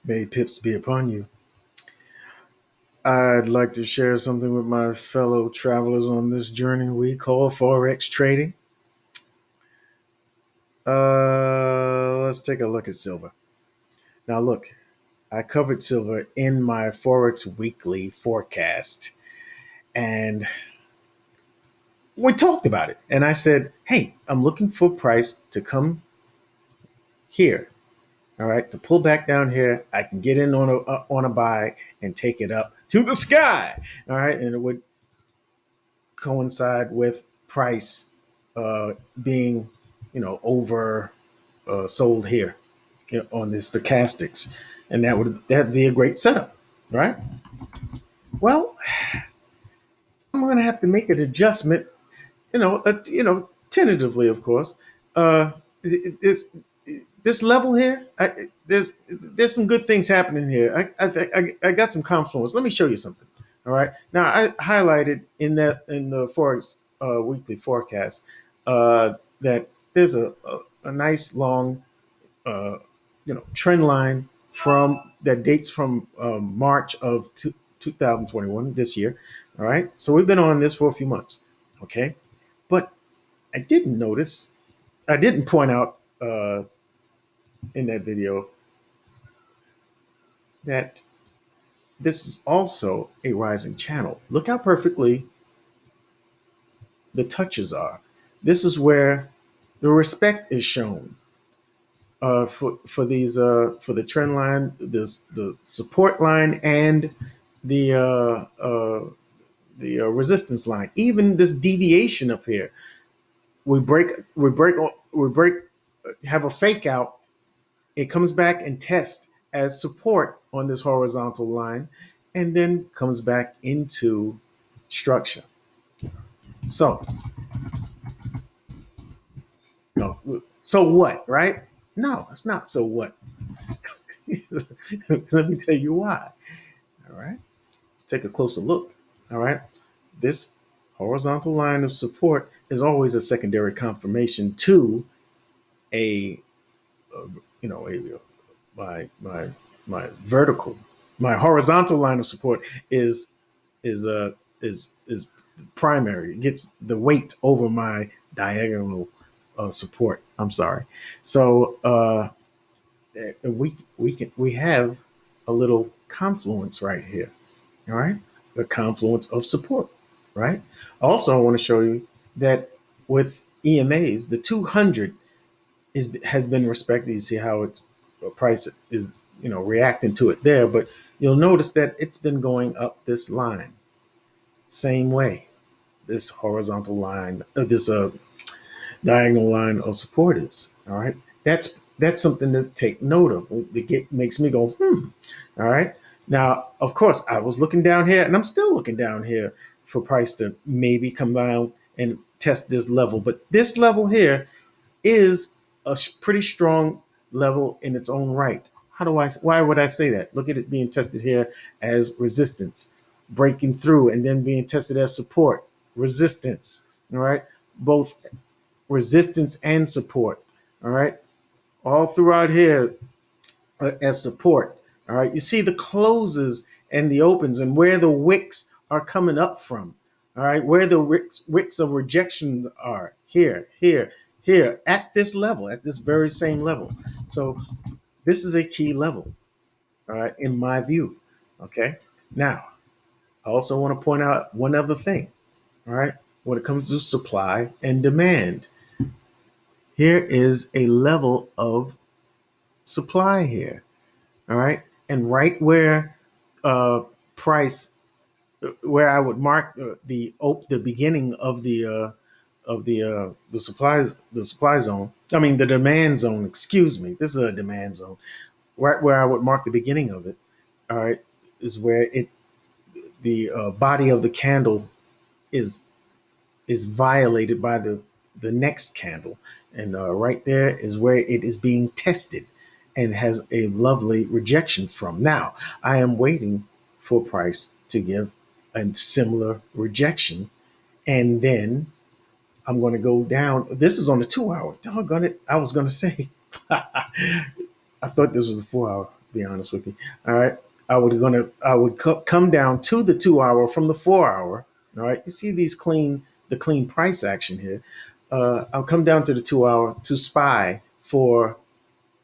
May pips be upon you. I'd like to share something with my fellow travelers on this journey we call Forex trading. Let's take a look at silver. Now, look, I covered silver in my Forex weekly forecast, and we talked about it. And I said, hey, I'm looking for price to come here. All right, to pull back down here, I can get in on a buy and take it up to the sky. All right, and it would coincide with price being, over sold here, on the stochastics, and that'd be a great setup, right? Well, I'm going to have to make an adjustment, tentatively, of course. Uh, this this level here, there's some good things happening here. I got some confluence. Let me show you something. All right. Now I highlighted in the Forex weekly forecast that there's a nice long trend line from that dates from March of 2021 this year. All right. So we've been on this for a few months. Okay. But I didn't point out in that video that this is also a rising channel. Look how perfectly the touches are. This is where the respect is shown for these for the trend line, the support line, and the resistance line. Even this deviation up here, we break, have a fake out. It comes back and tests as support on this horizontal line, and then comes back into structure. So, no, so what, right? No, it's not. So what? Let me tell you why. All right. Let's take a closer look. All right. This horizontal line of support is always a secondary confirmation to a, my my vertical, my horizontal line of support is primary. It gets the weight over my diagonal support. I'm sorry. So we have a little confluence right here. All right, the confluence of support. Right. Also, I want to show you that with EMAs, the 200 has been respected. You see how its price is reacting to it there, but you'll notice that it's been going up this line, same way. This horizontal line, this diagonal line of support is. All right, that's something to take note of. It makes me go, All right. Now, of course, I was looking down here, and I'm still looking down here for price to maybe come down and test this level. But this level here is a pretty strong level in its own right. Why would I say that? Look at it being tested here as resistance, breaking through, and then being tested as support, resistance. All right. Both resistance and support. All right. All throughout here as support. All right. You see the closes and the opens and where the wicks are coming up from. All right. Where the wicks of rejection are here at this level, at this very same level. So this is a key level. All right. In my view. Okay. Now, I also want to point out one other thing. All right. When it comes to supply and demand, here is a level of supply here. All right. And right where price, where I would mark the beginning of the supply zone. I mean the demand zone. Excuse me. This is a demand zone. Right where I would mark the beginning of it. All right, is where the body of the candle is violated by the next candle, and right there is where it is being tested and has a lovely rejection from. Now I am waiting for price to give a similar rejection, and then I'm going to go down. This is on the 2 hour. Doggone it! I was going to say, I thought this was the 4 hour. be honest with you. All right. I would come down to the 2 hour from the 4 hour. All right. You see the clean price action here. I'll come down to the 2 hour to spy for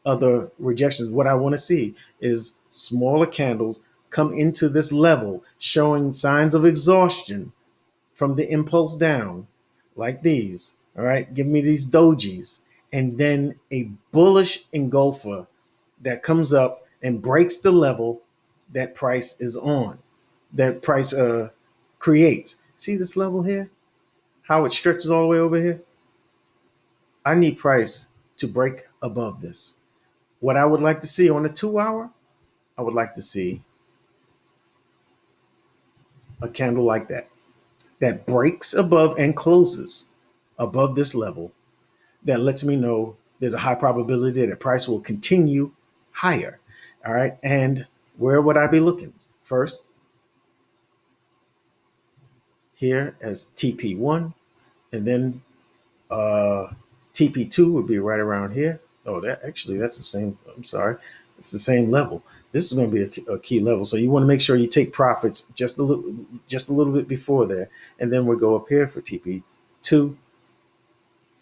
other rejections. What I want to see is smaller candles come into this level, showing signs of exhaustion from the impulse down, like these. All right, give me these dojis, and then a bullish engulfer that comes up and breaks the level that price is on, that price creates. See this level here? How it stretches all the way over here? I need price to break above this. What I would like to see on a 2 hour, I would like to see a candle like that breaks above and closes above this level. That lets me know there's a high probability that price will continue higher. All right. And where would I be looking? First, here as TP1, and then uh, TP2 would be right around here. Oh, that's the same. I'm sorry. It's the same level. This is going to be a key level. So you want to make sure you take profits just a little bit before there. And then we'll go up here for TP2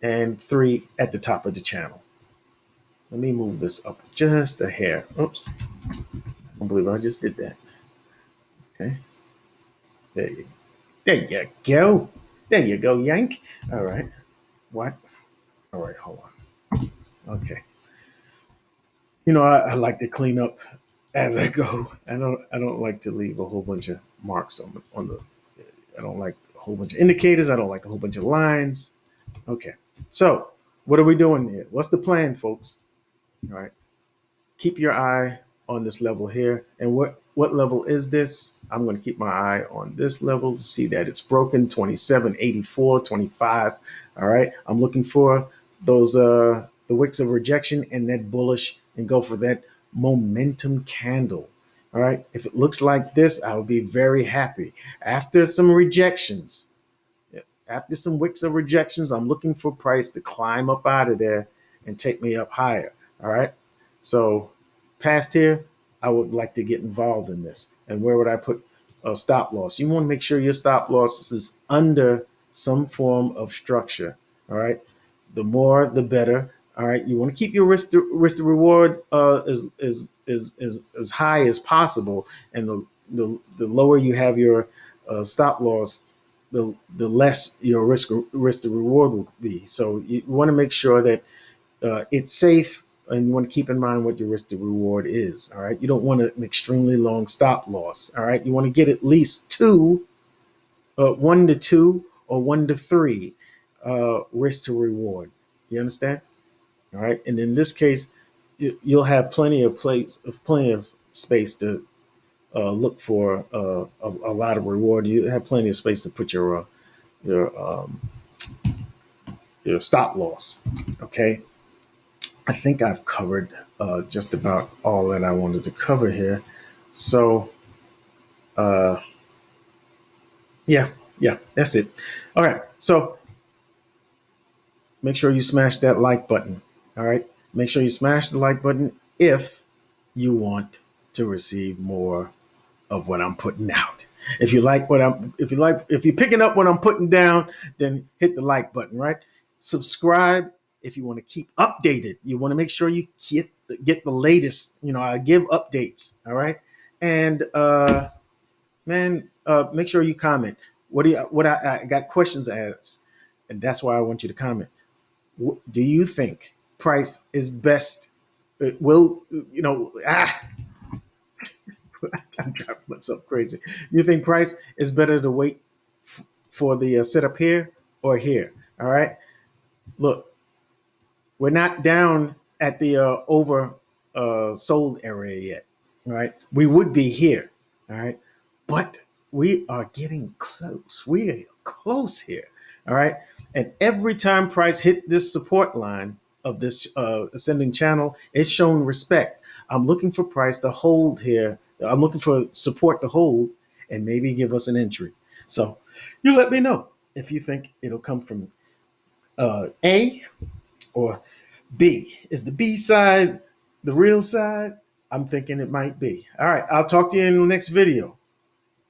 and 3 at the top of the channel. Let me move this up just a hair. Oops. I don't believe I just did that. Okay. There you go. There you go, Yank. All right. What? All right, hold on. Okay. I like to clean up as I go. I don't like to leave a whole bunch of marks on the I don't like a whole bunch of indicators. I don't like a whole bunch of lines. Okay. So what are we doing here? What's the plan, folks? All right. Keep your eye on this level here. And what level is this? I'm going to keep my eye on this level to see that it's broken, 27.84, 25. All right. I'm looking for those the wicks of rejection and that bullish, and go for that momentum candle. All right. If it looks like this, I would be very happy. After some rejections, after some wicks of rejections, I'm looking for price to climb up out of there and take me up higher. All right. So past here, I would like to get involved in this. And where would I put a stop loss? You want to make sure your stop loss is under some form of structure. All right. The more, the better. All right. You want to keep your risk to reward as high as possible. And the lower you have your stop loss, the less your risk to reward will be. So you want to make sure that it's safe, and you want to keep in mind what your risk to reward is. All right. You don't want an extremely long stop loss. All right. You want to get at least 1 to 2 or 1 to 3 risk to reward. You understand? All right. And in this case, you'll have plenty of space to look for a lot of reward. You have plenty of space to put your your stop loss. Okay. I think I've covered just about all that I wanted to cover here. So, uh, yeah, that's it. All right. So make sure you smash that like button. All right. Make sure you smash the like button if you want to receive more of what I'm putting out. If you're picking up what I'm putting down, then hit the like button, right? Subscribe if you want to keep updated. You want to make sure you get the latest. I give updates, all right? And make sure you comment. I got questions to ask, and that's why I want you to comment. Do you think price is best? Will you know? I'm driving myself crazy. You think price is better to wait for the setup here or here? All right. Look, we're not down at the over sold area yet. All right. We would be here. All right. But we are getting close. We are close here. All right. And every time price hit this support line of this ascending channel, it's shown respect. I'm looking for price to hold here. I'm looking for support to hold and maybe give us an entry. So you let me know if you think it'll come from A or B. Is the B side the real side? I'm thinking it might be. All right. I'll talk to you in the next video.